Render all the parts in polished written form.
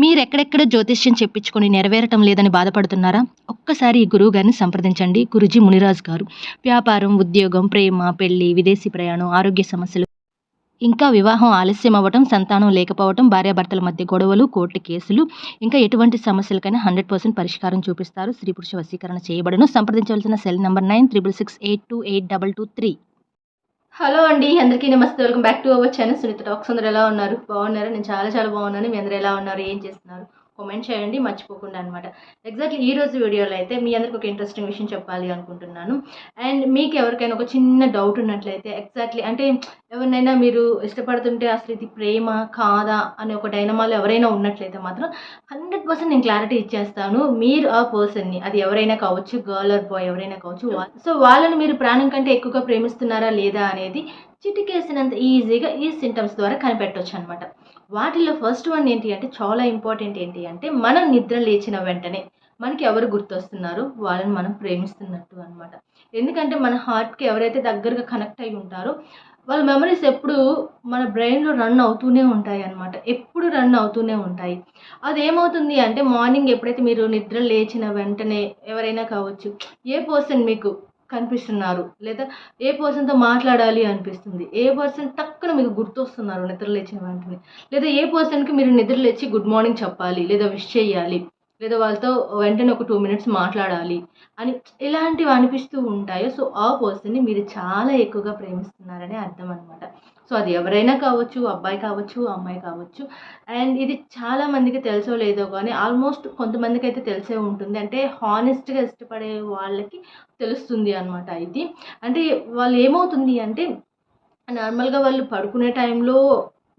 మీరెక్కడెక్కడ జ్యోతిష్యం చెప్పించుకొని నెరవేరటం లేదని బాధపడుతున్నారా? ఒక్కసారి ఈ గురువు గారిని సంప్రదించండి. గురూజీ మునిరాజు గారు. వ్యాపారం, ఉద్యోగం, ప్రేమ, పెళ్లి, విదేశీ ప్రయాణం, ఆరోగ్య సమస్యలు, ఇంకా వివాహం ఆలస్యం అవ్వటం, సంతానం లేకపోవటం, భార్యాభర్తల మధ్య గొడవలు, కోర్టు కేసులు, ఇంకా ఎటువంటి సమస్యలకైనా 100% పరిష్కారం చూపిస్తారు. స్త్రీ పురుష వశీకరణ చేయబడును. సంప్రదించవలసిన సెల్ నంబర్ 9666828283. హలో అండి, అందరికీ నమస్తే. Welcome back to our channel Sunitha talks. అందరూ ఎలా ఉన్నారు? బాగున్నారు? నేను చాలా చాలా బాగున్నాను. మీ అందరూ ఎలా ఉన్నారు? ఏం చేస్తున్నారు? కామెంట్ చేయండి మర్చిపోకుండా అనమాట. ఎగ్జాక్ట్లీ ఈ రోజు వీడియోలో అయితే మీ అందరికి ఒక ఇంట్రెస్టింగ్ విషయం చెప్పాలి అనుకుంటున్నాను. అండ్ మీకు ఎవరికైనా ఒక చిన్న డౌట్ ఉన్నట్లయితే, ఎగ్జాక్ట్లీ అంటే ఎవరినైనా మీరు ఇష్టపడుతుంటే అసలు ఇది ప్రేమ కాదా అనే ఒక డైనమాలో ఎవరైనా ఉన్నట్లయితే మాత్రం 100% నేను క్లారిటీ ఇచ్చేస్తాను. మీరు ఆ పర్సన్ని, అది ఎవరైనా కావచ్చు, గర్ల్ ఆర్ బాయ్ ఎవరైనా కావచ్చు, సో వాళ్ళని మీరు ప్రాణం కంటే ఎక్కువగా ప్రేమిస్తున్నారా లేదా అనేది చిటికేసినంత ఈజీగా ఈ సింటమ్స్ ద్వారా కనిపెట్టవచ్చు అనమాట. వాటిల్లో ఫస్ట్ వన్ ఏంటి అంటే, చాలా ఇంపార్టెంట్ ఏంటి అంటే, మనం నిద్ర లేచిన వెంటనే మనకి ఎవరు గుర్తొస్తున్నారో వాళ్ళని మనం ప్రేమిస్తున్నట్టు అనమాట. ఎందుకంటే మన హార్ట్కి ఎవరైతే దగ్గరగా కనెక్ట్ అయి ఉంటారో వాళ్ళ మెమరీస్ ఎప్పుడు మన బ్రెయిన్లో రన్ అవుతూనే ఉంటాయి అనమాట. ఎప్పుడు రన్ అవుతూనే ఉంటాయి. అదేమవుతుంది అంటే, మార్నింగ్ ఎప్పుడైతే మీరు నిద్ర లేచిన వెంటనే ఎవరైనా కావచ్చు, ఏ పర్సన్ మీకు కనిపిస్తున్నారు, లేదా ఏ పర్సన్తో మాట్లాడాలి అనిపిస్తుంది, ఏ పర్సన్ టక్కున మీకు గుర్తొస్తున్నారు నిద్ర లేచిన వెంటనే, లేదా ఏ పర్సన్కి మీరు నిద్ర లేచి గుడ్ మార్నింగ్ చెప్పాలి, లేదా విష్ చేయాలి, లేదా వాళ్ళతో వెంటనే ఒక 2 minutes మాట్లాడాలి అని ఇలాంటివి అనిపిస్తూ ఉంటాయో, సో ఆ పర్సన్ని మీరు చాలా ఎక్కువగా ప్రేమిస్తున్నారని అర్థం అనమాట. సో అది ఎవరైనా కావచ్చు, అబ్బాయి కావచ్చు, అమ్మాయి కావచ్చు. అండ్ ఇది చాలా మందికి తెలుసో లేదో కానీ ఆల్మోస్ట్ కొంతమందికి అయితే తెలిసే ఉంటుంది. అంటే హానెస్ట్గా ఇష్టపడే వాళ్ళకి తెలుస్తుంది అనమాట ఇది. అంటే వాళ్ళు ఏమవుతుంది అంటే, నార్మల్గా వాళ్ళు పడుకునే టైంలో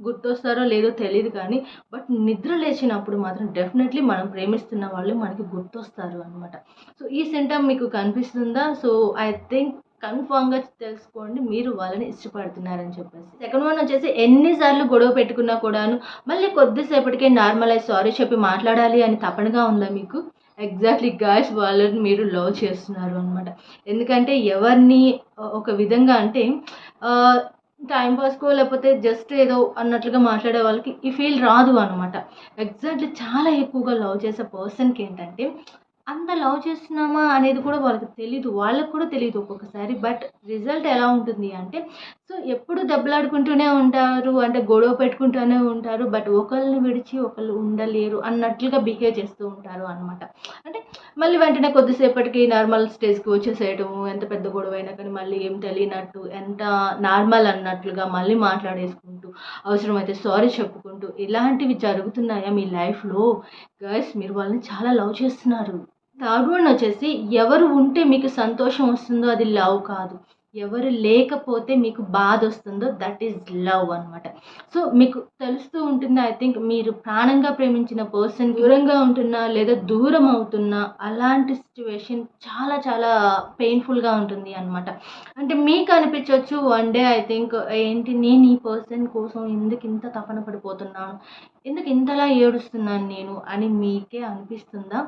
గుర్తొస్తారో లేదో తెలియదు కానీ, బట్ నిద్ర లేచినప్పుడు మాత్రం డెఫినెట్లీ మనం ప్రేమిస్తున్న వాళ్ళు మనకి గుర్తొస్తారు అనమాట. సో ఈ సింటమ్ మీకు కనిపిస్తుందా? సో ఐ థింక్ కన్ఫామ్గా తెలుసుకోండి, మీరు వాళ్ళని ఇష్టపడుతున్నారని చెప్పేసి. సెకండ్ వన్ వచ్చేసి, ఎన్నిసార్లు గొడవ పెట్టుకున్నా కూడాను మళ్ళీ కొద్దిసేపటికే నార్మలైజ్ సారీ చెప్పి మాట్లాడాలి అని తపనగా ఉందా మీకు? ఎగ్జాక్ట్లీ గాయ్స్, వాళ్ళని మీరు లవ్ చేస్తున్నారు అనమాట. ఎందుకంటే ఎవరిని ఒక విధంగా అంటే టైం పాస్కో లేకపోతే జస్ట్ ఏదో అన్నట్లుగా మాట్లాడే వాళ్ళకి ఈ ఫీల్ రాదు అనమాట. ఎగ్జాక్ట్లీ చాలా ఎక్కువగా లవ్ చేసే పర్సన్కి ఏంటంటే, అంత లవ్ చేస్తున్నామా అనేది కూడా వాళ్ళకి తెలీదు. వాళ్ళకి కూడా తెలీదు ఒక్కొక్కసారి. బట్ రిజల్ట్ ఎలా ఉంటుంది అంటే, సో ఎప్పుడు దెబ్బలాడుకుంటూనే ఉంటారు, అంటే గొడవ పెట్టుకుంటూనే ఉంటారు. బట్ ఒకళ్ళని విడిచి ఒకళ్ళు ఉండలేరు అన్నట్లుగా బిహేవ్ చేస్తూ ఉంటారు అనమాట. అంటే మళ్ళీ వెంటనే కొద్దిసేపటికి నార్మల్ స్టేజ్కి వచ్చేసేయటము, ఎంత పెద్ద గొడవ అయినా కానీ మళ్ళీ ఏం తెలియనట్టు, ఎంత నార్మల్ అన్నట్లుగా మళ్ళీ మాట్లాడేసుకుంటూ, అవసరమైతే సారీ చెప్పుకుంటూ, ఇలాంటివి జరుగుతున్నాయా మీ లైఫ్లో? గైస్, మీరు వాళ్ళని చాలా లవ్ చేస్తున్నారు. థర్డ్ వన్ వచ్చేసి, ఎవరు ఉంటే మీకు సంతోషం వస్తుందో అది లవ్ కాదు. ఎవరు లేకపోతే మీకు బాధ వస్తుందో దట్ ఈజ్ లవ్ అనమాట. సో మీకు తెలుస్తూ ఉంటుంది, ఐ థింక్ మీరు ప్రాణంగా ప్రేమించిన పర్సన్ దూరంగా ఉంటున్నా లేదా దూరం అవుతున్నా అలాంటి సిచ్యువేషన్ చాలా చాలా పెయిన్ఫుల్గా ఉంటుంది అనమాట. అంటే మీకు అనిపించవచ్చు వన్ డే, ఐ థింక్ ఏంటి నేను ఈ పర్సన్ కోసం ఎందుకు ఇంత తపన పడిపోతున్నాను, ఎందుకు ఇంతలా ఏడుస్తున్నాను నేను అని మీకే అనిపిస్తుందా?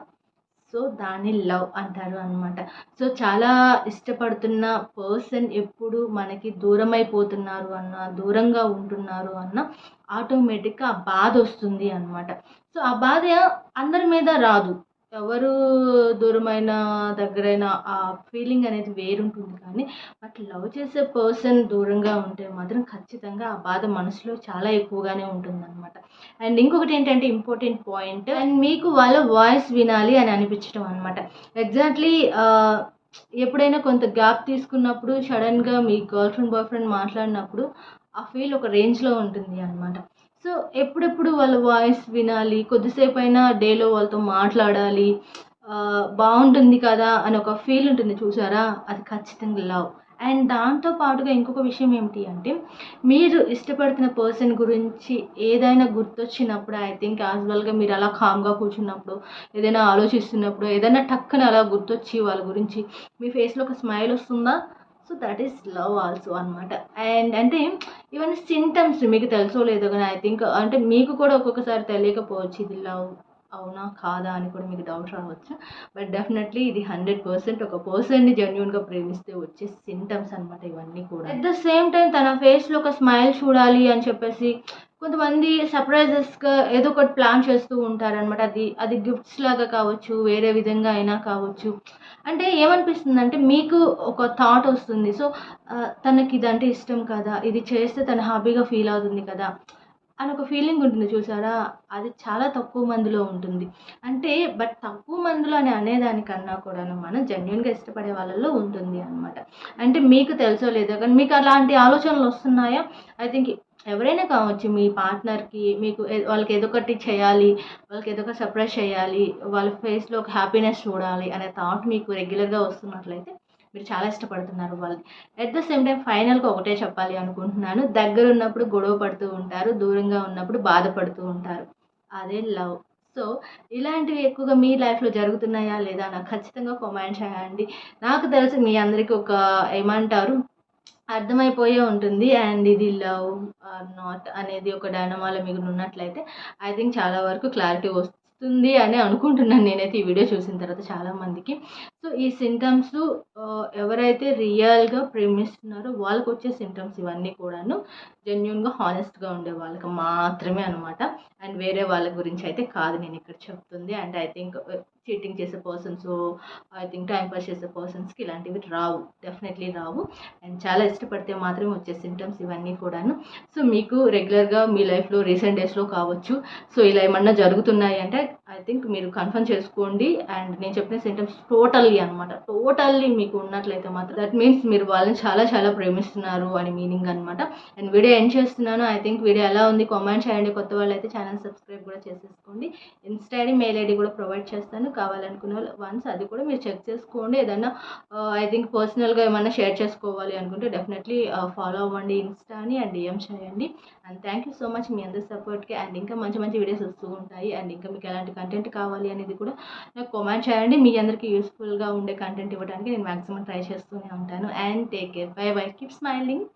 సో దాన్ని లవ్ అంటారు అనమాట. సో చాలా ఇష్టపడుతున్న పర్సన్ ఎప్పుడు మనకి దూరం అయిపోతున్నారు అన్న, దూరంగా ఉంటున్నారు అన్న, ఆటోమేటిక్గా ఆ బాధ వస్తుంది అనమాట. సో ఆ బాధ అందరి మీద రాదు. ఎవరు దూరమైన దగ్గరైనా ఆ ఫీలింగ్ అనేది వేరుంటుంది కానీ, బట్ లవ్ చేసే పర్సన్ దూరంగా ఉంటే మాత్రం ఖచ్చితంగా ఆ బాధ మనసులో చాలా ఎక్కువగానే ఉంటుందన్నమాట. అండ్ ఇంకొకటి ఏంటంటే ఇంపార్టెంట్ పాయింట్, అండ్ మీకు వాళ్ళ వాయిస్ వినాలి అని అనిపించడం అనమాట. ఎగ్జాక్ట్లీ ఎప్పుడైనా కొంత గ్యాప్ తీసుకున్నప్పుడు సడన్గా మీ గర్ల్ ఫ్రెండ్ బాయ్ ఫ్రెండ్ మాట్లాడినప్పుడు ఆ ఫీల్ ఒక రేంజ్లో ఉంటుంది అనమాట. సో ఎప్పుడెప్పుడు వాళ్ళ వాయిస్ వినాలి, కొద్దిసేపు అయినా డేలో వాళ్ళతో మాట్లాడాలి, బాగుంటుంది కదా అని ఒక ఫీల్ ఉంటుంది చూసారా, అది ఖచ్చితంగా లవ్. అండ్ దాంతో పాటుగా ఇంకొక విషయం ఏమిటి అంటే, మీరు ఇష్టపడుతున్న పర్సన్ గురించి ఏదైనా గుర్తొచ్చినప్పుడు, ఐ థింక్ యాజువల్గా మీరు అలా కామ్గా కూర్చున్నప్పుడు, ఏదైనా ఆలోచిస్తున్నప్పుడు, ఏదైనా టక్కున అలా గుర్తొచ్చి వాళ్ళ గురించి మీ ఫేస్లో ఒక స్మైల్ వస్తుందా? So that is love also అనమాట. అండ్ అంటే ఇవన్నీ సింటమ్స్ మీకు తెలుసో లేదో కానీ, ఐ థింక్ అంటే మీకు కూడా ఒక్కొక్కసారి తెలియకపోవచ్చు ఇది లవ్ అవునా కాదా అని కూడా మీకు డౌట్ రావచ్చు. బట్ డెఫినెట్లీ ఇది 100% ఒక పర్సన్ని జెన్యున్గా ప్రేమిస్తే వచ్చే సింటమ్స్ అనమాట ఇవన్నీ కూడా. అట్ ద సేమ్ టైం తన ఫేస్లో ఒక స్మైల్ చూడాలి అని చెప్పేసి కొంతమంది సర్ప్రైజెస్‌గా ఏదో ఒకటి ప్లాన్ చేస్తూ ఉంటారనమాట. అది గిఫ్ట్స్ లాగా కావచ్చు, వేరే విధంగా అయినా కావచ్చు. అంటే ఏమనిపిస్తుందంటే మీకు ఒక థాట్ వస్తుంది. సో, తనకిదంటే ఇష్టం కదా! ఇది చేస్తే తను హ్యాపీగా ఫీల్ అవుతుంది కదా! అని ఒక ఫీలింగ్ ఉంటుంది చూసారా? అది చాలా తక్కువ మందిలో ఉంటుంది. అంటే తక్కువ మందిలో అని అనేదానికన్నా కూడాను మనం జెన్యూన్‌గా ఇష్టపడే వాళ్ళలో ఉంటుంది అనమాట. అంటే మీకు తెలుసో లేదో కానీ మీకు అలాంటి ఆలోచనలు వస్తున్నాయా? ఐ థింక్ ఎవరైనా కావచ్చు మీ పార్ట్నర్‌కి మీకు వాళ్ళకి ఏదో ఒకటి చేయాలి, వాళ్ళకి ఏదో ఒక సర్ప్రైజ్ చేయాలి, వాళ్ళ ఫేస్‌లో ఒక హ్యాపీనెస్ చూడాలి అనే థాట్ మీకు రెగ్యులర్‌గా వస్తున్నట్లయితే మీరు చాలా ఇష్టపడుతున్నారు వాళ్ళని. ఎట్ ద సేమ్ టైమ్ ఫైనల్‌గా ఒకటే చెప్పాలి అనుకుంటున్నాను. దగ్గరున్నప్పుడు గొడవ పడుతూ ఉంటారు. దూరంగా ఉన్నప్పుడు బాధపడుతూ ఉంటారు. అదే లవ్. సో, ఇలాంటివి ఎక్కువగా మీ లైఫ్‌లో జరుగుతున్నాయా లేదా నాకు ఖచ్చితంగా కామెంట్ చేయండి. నాకు తెలిసి మీ అందరికి ఒక ఏమంటారు అర్థమైపోయే ఉంటుంది. అండ్ ఇది లవ్ ఆర్ నాట్ అనేది ఒక డైనమాలో మీరున్నట్లయితే ఐ థింక్ చాలా వరకు క్లారిటీ వస్తుంది అని అనుకుంటున్నాను నేనైతే ఈ వీడియో చూసిన తర్వాత చాలా మందికి. సో, ఈ సింటమ్స్ ఎవరైతే రియల్‌గా ప్రేమిస్తున్నారో వాళ్ళకొచ్చే సింటమ్స్ ఇవన్నీ కూడాను. జెన్యూన్‌గా, హానెస్ట్‌గా ఉండే వాళ్ళకి మాత్రమే అనమాట. అండ్ వేరే వాళ్ళ గురించి అయితే కాదు నేనిక్కడ చెప్తుంది. అండ్ ఐ థింక్ చీటింగ్ చేసే persons, I think time pass చేసే పర్సన్స్‌కి ఇలాంటివి రావు. Definitely Rao. అండ్ చాలా ఇష్టపడితే మాత్రమే వచ్చే సింటమ్స్ ఇవన్నీ కూడాను. సో, మీకు రెగ్యులర్‌గా మీ లైఫ్‌లో రీసెంట్ డేస్‌లో కావచ్చు. సో, ఇలా ఏమన్నా జరుగుతున్నాయి అంటే ఐ థింక్ మీరు కన్ఫర్మ్ చేసుకోండి. అండ్ నేను చెప్పిన సింటమ్స్ టోటల్లీ అనమాట. టోటల్లీ మీకు ఉన్నట్లయితే మాత్రం దట్ మీన్స్ మీరు వాళ్ళని చాలా చాలా ప్రేమిస్తున్నారు అని మీనింగ్ అనమాట. అండ్ వీడియో ఎండ్ చేస్తున్నాను. ఐ థింక్ వీడియో ఎలా ఉంది కామెంట్ చేయండి. కొత్త వాళ్ళైతే ఛానల్ సబ్స్క్రైబ్ కూడా చేసేసుకోండి. ఇన్‌స్టా ఐడీ, మెయిల్ ఐడీ కూడా ప్రొవైడ్ చేస్తాను. కావాలనుకునే వాళ్ళు వన్స్ అది కూడా మీరు చెక్ చేసుకోండి. ఏదన్నా ఐ థింక్ పర్సనల్‌గా ఏమన్నా షేర్ చేసుకోవాలి అనుకుంటే డెఫినెట్‌లీ ఫాలో అవ్వండి ఇన్‌స్టాని అండ్ డీఎం చేయండి. And thank you so much మీ అందరి సపోర్ట్‌కి. అండ్ ఇంకా మంచి మంచి వీడియోస్ వస్తూ ఉంటాయి. అండ్ ఇంకా మీకు ఎలాంటి కంటెంట్ కావాలి అనేది కూడా నాకు కామెంట్ చేయండి. మీ అందరికీ యూస్‌ఫుల్‌గా ఉండే కంటెంట్ ఇవ్వడానికి నేను మాక్సిమం ట్రై చేస్తూనే ఉంటాను. And take care. By by. Keep smiling.